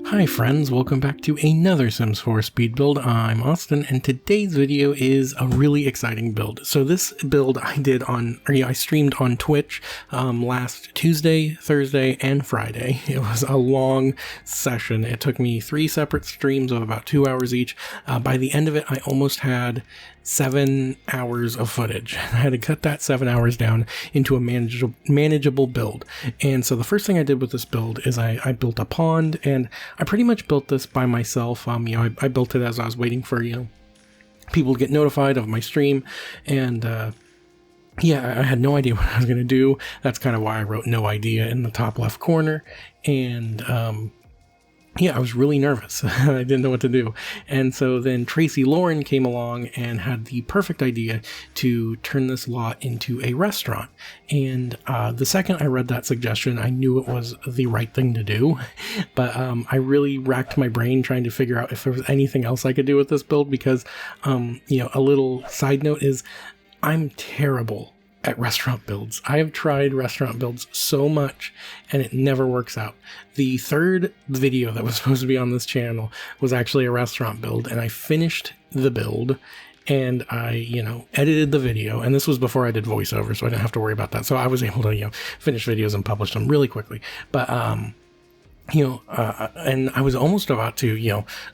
Hi friends, welcome back to another Sims 4 speed build. I'm Austin, and today's video is a really exciting build. So this build I streamed on Twitch last Tuesday, Thursday, and Friday. It was a long session. It took me 3 separate streams of about 2 hours each. By the end of it, I almost had 7 hours of footage. I had to cut that 7 hours down into a manageable build. And so the first thing I did with this build is I built a pond, and I pretty much built this by myself. I built it as I was waiting for, people to get notified of my stream. And, I had no idea what I was going to do. That's kind of why I wrote no idea in the top left corner. And, I was really nervous. I didn't know what to do. And so then Tracy Lauren came along and had the perfect idea to turn this lot into a restaurant. And the second I read that suggestion, I knew it was the right thing to do. But I really racked my brain trying to figure out if there was anything else I could do with this build because, a little side note is I'm terrible at restaurant builds. I have tried restaurant builds so much and it never works out. The third video that was supposed to be on this channel was actually a restaurant build, and I finished the build and I, edited the video, and this was before I did voiceover, so I didn't have to worry about that. So I was able to, finish videos and publish them really quickly. But, and I was almost about to,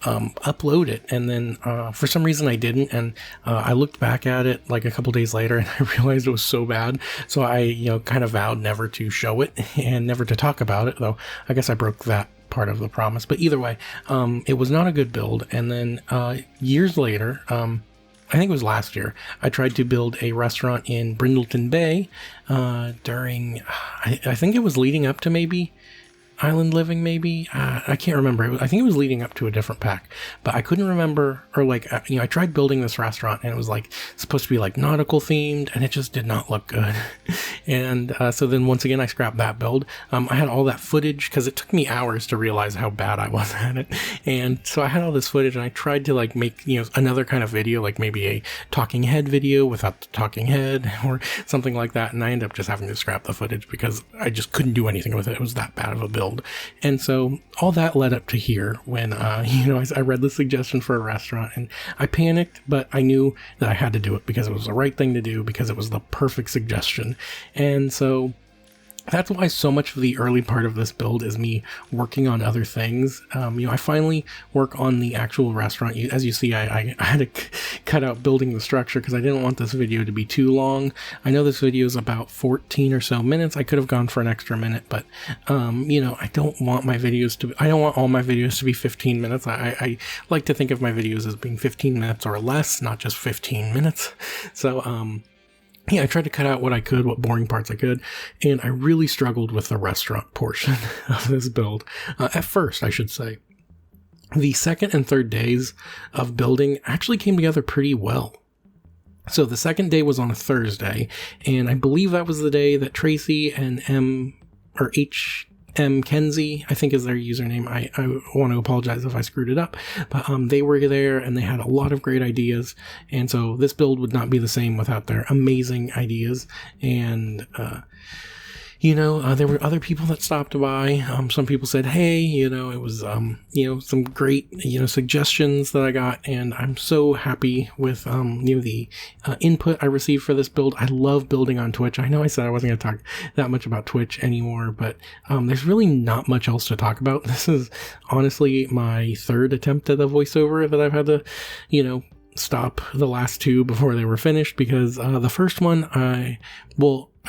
upload it. And then, for some reason I didn't. And, I looked back at it like a couple days later and I realized it was so bad. So I, kind of vowed never to show it and never to talk about it, though I guess I broke that part of the promise. But either way, it was not a good build. And then, years later, I think it was last year, I tried to build a restaurant in Brindleton Bay, during, I think it was leading up to maybe Island Living, maybe? I can't remember. I think it was leading up to a different pack, but I couldn't remember, or I tried building this restaurant and it was supposed to be nautical themed, and it just did not look good. And so then once again, I scrapped that build. I had all that footage because it took me hours to realize how bad I was at it. And so I had all this footage and I tried to make, another kind of video, maybe a talking head video without the talking head or something like that. And I ended up just having to scrap the footage because I just couldn't do anything with it. It was that bad of a build. And so all that led up to here when, I read the suggestion for a restaurant and I panicked, but I knew that I had to do it because it was the right thing to do, because it was the perfect suggestion. And so that's why so much of the early part of this build is me working on other things. I finally work on the actual restaurant. As you see, I had to cut out building the structure because I didn't want this video to be too long. I know this video is about 14 or so minutes. I could have gone for an extra minute, but, I don't want all my videos to be 15 minutes. I like to think of my videos as being 15 minutes or less, not just 15 minutes. So, I tried to cut out what I could, what boring parts I could, and I really struggled with the restaurant portion of this build. At first, I should say. The second and third days of building actually came together pretty well. So the second day was on a Thursday, and I believe that was the day that Tracy and HM Kenzie, I think is their username. I want to apologize if I screwed it up, but they were there and they had a lot of great ideas, and so this build would not be the same without their amazing ideas. And there were other people that stopped by. Some people said, hey, it was, some great, suggestions that I got. And I'm so happy with, the input I received for this build. I love building on Twitch. I know I said I wasn't going to talk that much about Twitch anymore, but there's really not much else to talk about. This is honestly my third attempt at a voiceover that I've had to, stop the last 2 before they were finished because the first one, I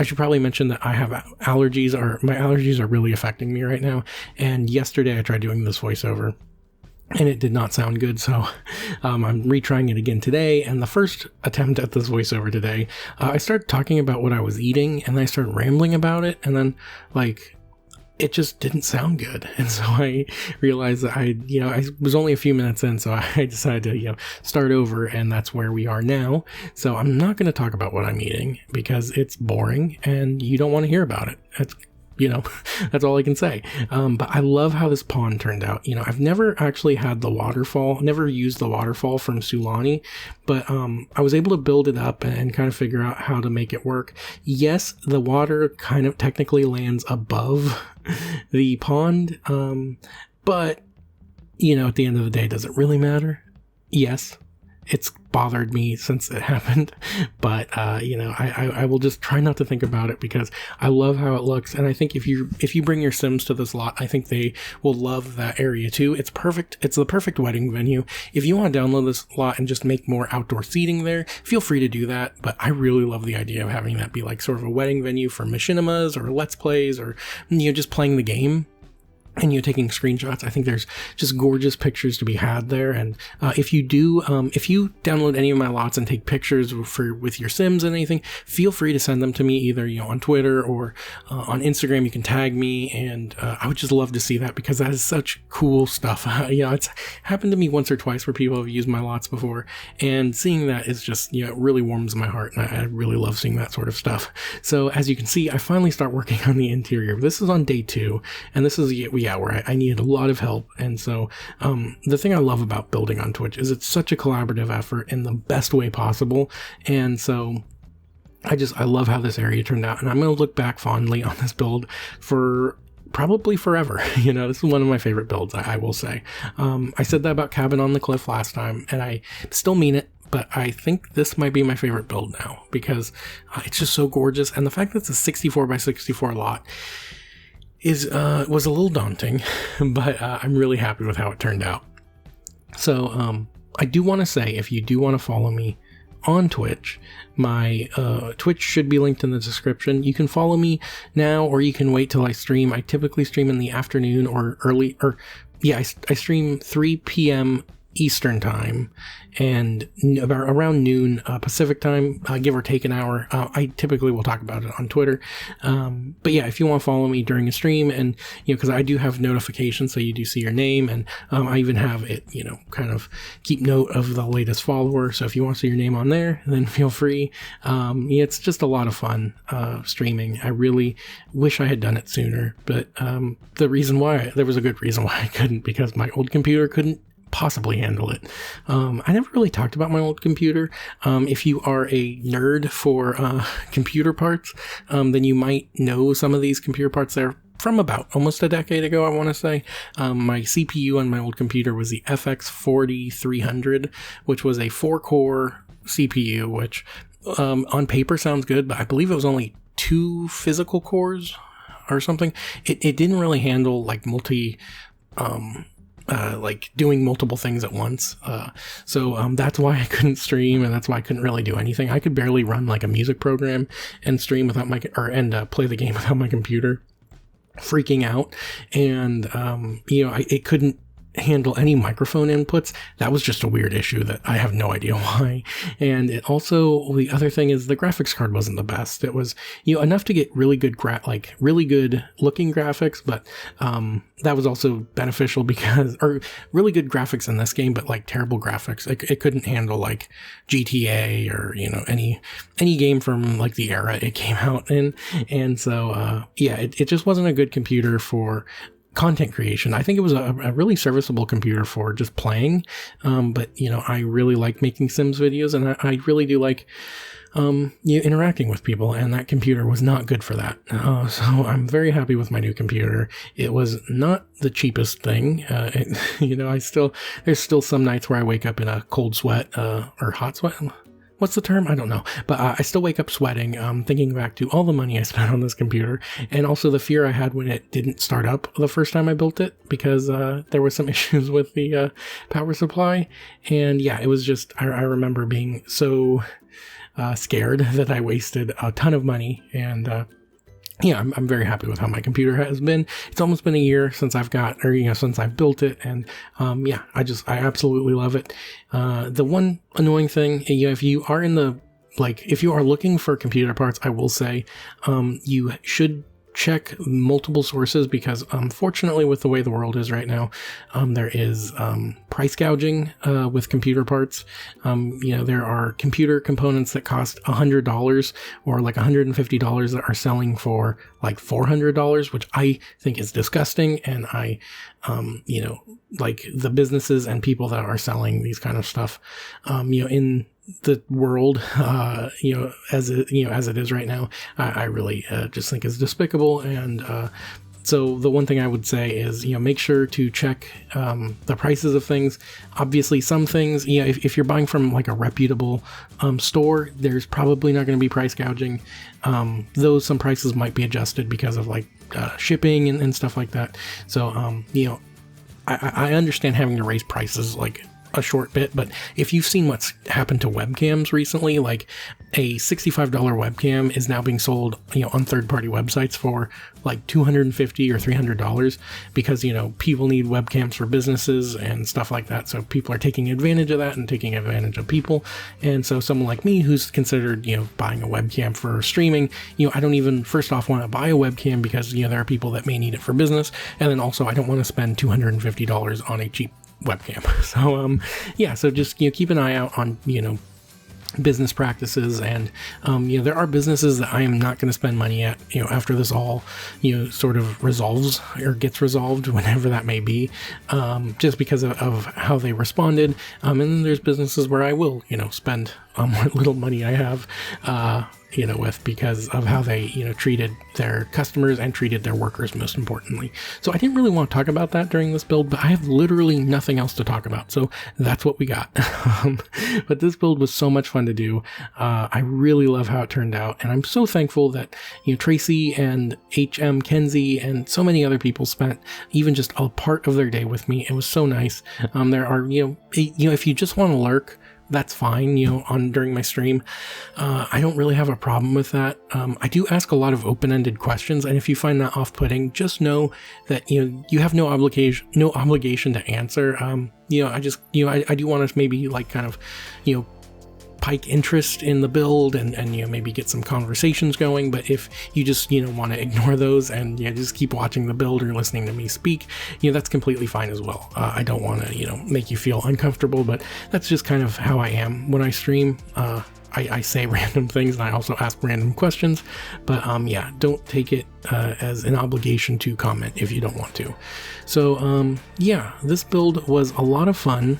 should probably mention that I have allergies, or my allergies are really affecting me right now. And yesterday I tried doing this voiceover and it did not sound good. So I'm retrying it again today. And the first attempt at this voiceover today, I started talking about what I was eating and then I started rambling about it. And then it just didn't sound good. And so I realized that I was only a few minutes in, so I decided to, start over, and that's where we are now. So I'm not going to talk about what I'm eating because it's boring and you don't want to hear about it. It's that's all I can say. But I love how this pond turned out. I've never actually had the waterfall, never used the waterfall from Sulani, but I was able to build it up and kind of figure out how to make it work. Yes, the water kind of technically lands above the pond, but at the end of the day, does it really matter? Yes. It's bothered me since it happened, but I will just try not to think about it because I love how it looks, and I think if you bring your Sims to this lot, I think they will love that area too. It's perfect. It's the perfect wedding venue. If you want to download this lot and just make more outdoor seating there, feel free to do that. But I really love the idea of having that be like sort of a wedding venue for machinimas or let's plays or just playing the game. And taking screenshots. I think there's just gorgeous pictures to be had there. And if you download any of my lots and take pictures with your Sims and anything, feel free to send them to me either on Twitter or on Instagram. You can tag me, and I would just love to see that because that is such cool stuff. It's happened to me once or twice where people have used my lots before, and seeing that is just it really warms my heart, and I really love seeing that sort of stuff. So as you can see, I finally start working on the interior. This is on day 2, and this is where I needed a lot of help. And so the thing I love about building on Twitch is it's such a collaborative effort in the best way possible. And so I love how this area turned out, and I'm going to look back fondly on this build for probably forever. This is one of my favorite builds, I will say. I said that about Cabin on the Cliff last time, and I still mean it. But I think this might be my favorite build now because it's just so gorgeous. And the fact that it's a 64 by 64 lot was a little daunting, but I'm really happy with how it turned out. So I do want to say, if you do want to follow me on Twitch, my Twitch should be linked in the description. You can follow me now, or you can wait till I stream. I typically stream in the afternoon or I stream 3 p.m. Eastern time and about around noon Pacific time, give or take an hour. I typically will talk about it on Twitter. But yeah, if you want to follow me during a stream, and because I do have notifications, so you do see your name, and I even have it, kind of keep note of the latest follower. So if you want to see your name on there, then feel free. It's just a lot of fun streaming. I really wish I had done it sooner, but there was a good reason why I couldn't, because my old computer couldn't possibly handle it. I never really talked about my old computer. If you are a nerd for computer parts, then you might know some of these computer parts there from about almost a decade ago, I want to say. My CPU on my old computer was the FX4300, which was a 4-core CPU, which on paper sounds good, but I believe it was only 2 physical cores or something. It didn't really handle like doing multiple things at once. So that's why I couldn't stream, and that's why I couldn't really do anything. I could barely run like a music program and stream without play the game without my computer freaking out. And, it couldn't handle any microphone inputs. That was just a weird issue that I have no idea why. And it also, the other thing is the graphics card wasn't the best. It was, enough to get really good really good looking graphics, but that was also beneficial or really good graphics in this game, but like terrible graphics. It couldn't handle like GTA or, any game from like the era it came out in. And so, it just wasn't a good computer for content creation. I think it was a really serviceable computer for just playing, but I really like making Sims videos, and I really do like interacting with people, and that computer was not good for that. So I'm very happy with my new computer. It was not the cheapest thing. There's still some nights where I wake up in a cold sweat or hot sweat. What's the term? I don't know. But I still wake up sweating, thinking back to all the money I spent on this computer, and also the fear I had when it didn't start up the first time I built it, because there were some issues with the power supply. And yeah, it was just, I remember being so scared that I wasted a ton of money. And I'm very happy with how my computer has been. It's almost been a year since since I've built it, and I absolutely love it. The one annoying thing, if you are if you are looking for computer parts, I will say you should check multiple sources, because unfortunately, with the way the world is right now, there is price gouging with computer parts. There are computer components that cost $100 or like $150 that are selling for like $400, which I think is disgusting. And I, like the businesses and people that are selling these kind of stuff, in the world, as it is right now, I really just think is despicable. And So the one thing I would say is, make sure to check the prices of things. Obviously, some things, if you're buying from like a reputable store, there's probably not going to be price gouging. Though some prices might be adjusted because of like shipping and stuff like that. So, I understand having to raise prices like a short bit, but if you've seen what's happened to webcams recently, like a $65 webcam is now being sold, on third-party websites for like $250 or $300 because, people need webcams for businesses and stuff like that. So people are taking advantage of that and taking advantage of people. And so someone like me who's considered, buying a webcam for streaming, I don't even first off want to buy a webcam because, there are people that may need it for business. And then also I don't want to spend $250 on a cheap webcam. So so just keep an eye out on business practices, and there are businesses that I am not going to spend money at after this all sort of resolves or gets resolved, whenever that may be, just because of how they responded, and then there's businesses where I will spend what little money I have with, because of how they treated their customers and treated their workers, most importantly. So I didn't really want to talk about that during this build, but I have literally nothing else to talk about, so that's what we got. But this build was so much fun to do. I really love how it turned out, and I'm so thankful that Tracy and HM Kenzie and so many other people spent even just a part of their day with me. It was so nice. There are if you just want to lurk, that's fine, during my stream. I don't really have a problem with that. I do ask a lot of open-ended questions, and if you find that off-putting, just know that, you have no obligation to answer. I just, I do want to maybe like kind of, pike interest in the build and maybe get some conversations going. But if you just want to ignore those and just keep watching the build or listening to me speak, that's completely fine as well. I don't want to make you feel uncomfortable, but that's just kind of how I am when I stream. I say random things, and I also ask random questions, but don't take it as an obligation to comment if you don't want to. So this build was a lot of fun.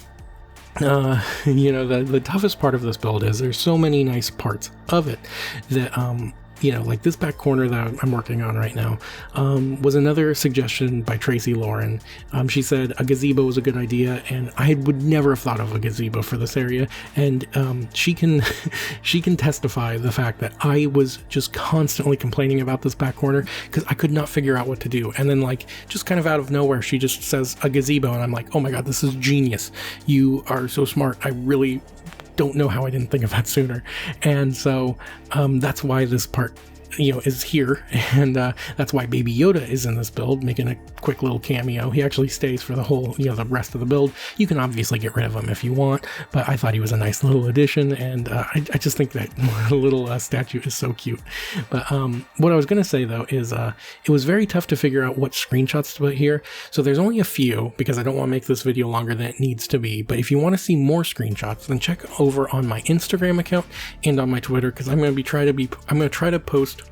The toughest part of this build is there's so many nice parts of it that like this back corner that I'm working on right now, was another suggestion by Tracy Lauren. She said a gazebo was a good idea, and I would never have thought of a gazebo for this area. And she can testify the fact that I was just constantly complaining about this back corner because I could not figure out what to do. And then like just kind of out of nowhere, she just says a gazebo, and I'm like, oh my god, this is genius. You are so smart. I really don't know how I didn't think of that sooner. And so that's why this part is here, and that's why Baby Yoda is in this build, making a quick little cameo. He actually stays for the whole the rest of the build. You can obviously get rid of him if you want, but I thought he was a nice little addition, and I just think that little statue is so cute. But what I was going to say though is it was very tough to figure out what screenshots to put here, so there's only a few because I don't want to make this video longer than it needs to be. But if you want to see more screenshots, then check over on my Instagram account and on my Twitter, because I'm going to try to post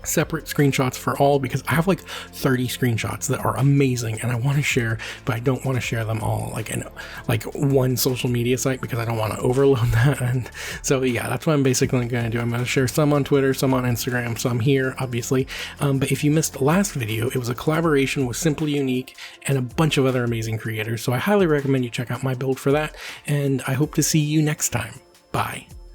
separate screenshots for all, because I have like 30 screenshots that are amazing and I want to share, but I don't want to share them all like in like one social media site because I don't want to overload that. And so that's what I'm basically going to do. I'm going to share some on Twitter, some on Instagram, some here obviously. But if you missed the last video, it was a collaboration with Simply Unique and a bunch of other amazing creators, so I highly recommend you check out my build for that, and I hope to see you next time. Bye.